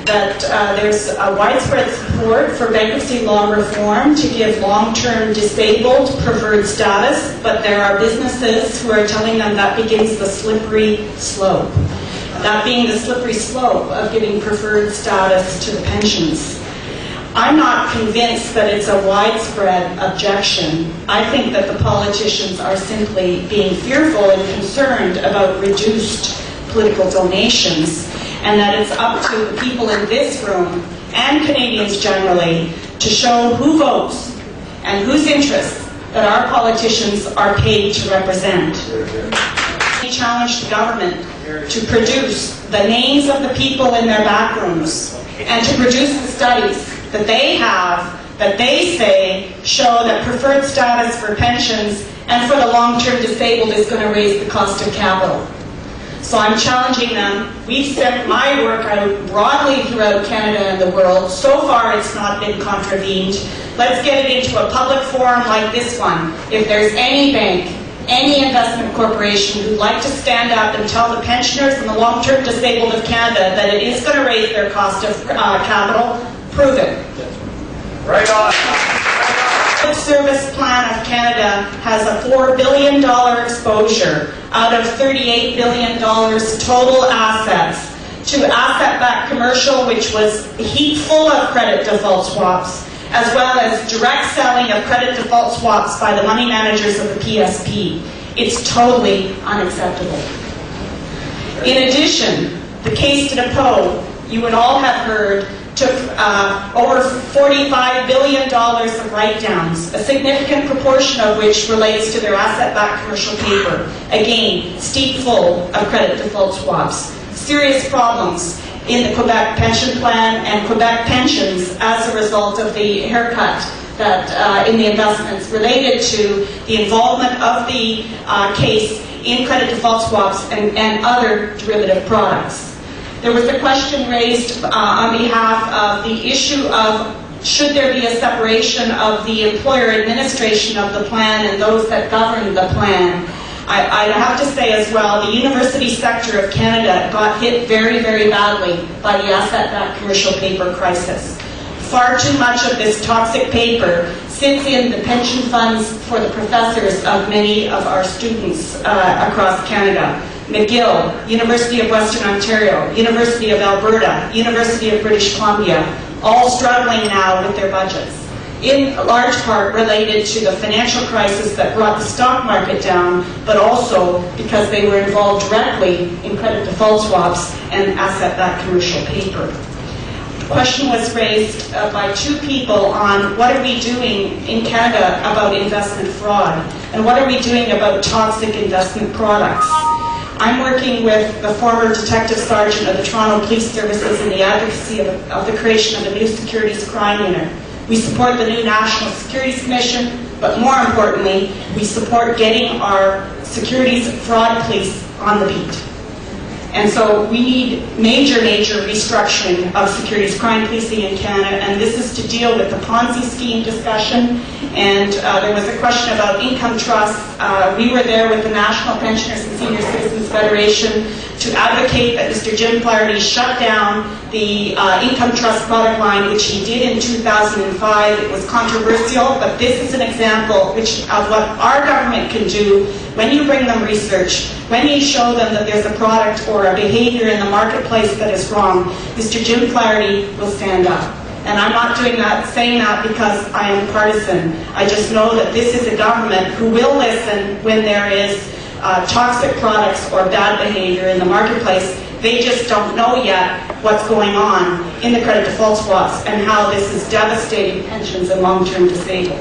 that there's a widespread support for bankruptcy law reform to give long-term disabled preferred status, but there are businesses who are telling them that begins the slippery slope. That being the slippery slope of giving preferred status to the pensions. I'm not convinced that it's a widespread objection. I think that the politicians are simply being fearful and concerned about reduced political donations, and that it's up to the people in this room and Canadians generally to show who votes and whose interests that our politicians are paid to represent. We challenge the government to produce the names of the people in their back rooms and to produce the studies that they have, that they say show that preferred status for pensions and for the long-term disabled is going to raise the cost of capital. So I'm challenging them. We've sent my work out broadly throughout Canada and the world. So far it's not been contravened. Let's get it into a public forum like this one. If there's any bank, any investment corporation who'd like to stand up and tell the pensioners and the long-term disabled of Canada that it is going to raise their cost of capital, prove it. Right on. The Service Plan of Canada has a $4 billion exposure out of $38 billion total assets to asset-backed commercial, which was a heap full of credit default swaps, as well as direct selling of credit default swaps by the money managers of the PSP. It's totally unacceptable. In addition, the case to Depot, you would all have heard, took over $45 billion of write-downs, a significant proportion of which relates to their asset-backed commercial paper. Again, steep full of credit default swaps. Serious problems in the Quebec pension plan and Quebec pensions as a result of the haircut that in the investments related to the involvement of the case in credit default swaps and other derivative products. There was a question raised on behalf of the issue of should there be a separation of the employer administration of the plan and those that govern the plan. I have to say as well, the university sector of Canada got hit very, very badly by the asset-backed commercial paper crisis. Far too much of this toxic paper sits in the pension funds for the professors of many of our students across Canada. McGill, University of Western Ontario, University of Alberta, University of British Columbia, all struggling now with their budgets, in large part related to the financial crisis that brought the stock market down, but also because they were involved directly in credit default swaps and asset-backed commercial paper. The question was raised by two people on what are we doing in Canada about investment fraud, and what are we doing about toxic investment products. I'm working with the former Detective Sergeant of the Toronto Police Services in the advocacy of the creation of a new securities crime unit. We support the new National Securities Commission, but more importantly, we support getting our securities fraud police on the beat. And so we need major restructuring of securities crime policing in Canada, and this is to deal with the Ponzi scheme discussion. And there was a question about income trusts. We were there with the National Pensioners and Senior Citizens Federation to advocate that Mr. Jim Flaherty shut down the income trust product line, which he did in 2005. It was controversial, but this is an example of what our government can do when you bring them research, when you show them that there's a product or a behavior in the marketplace that is wrong. Mr. Jim Flaherty will stand up. And I'm not saying that because I am partisan. I just know that this is a government who will listen when there is toxic products or bad behavior in the marketplace. They just don't know yet what's going on in the credit default swaps and how this is devastating pensions and long-term disabled.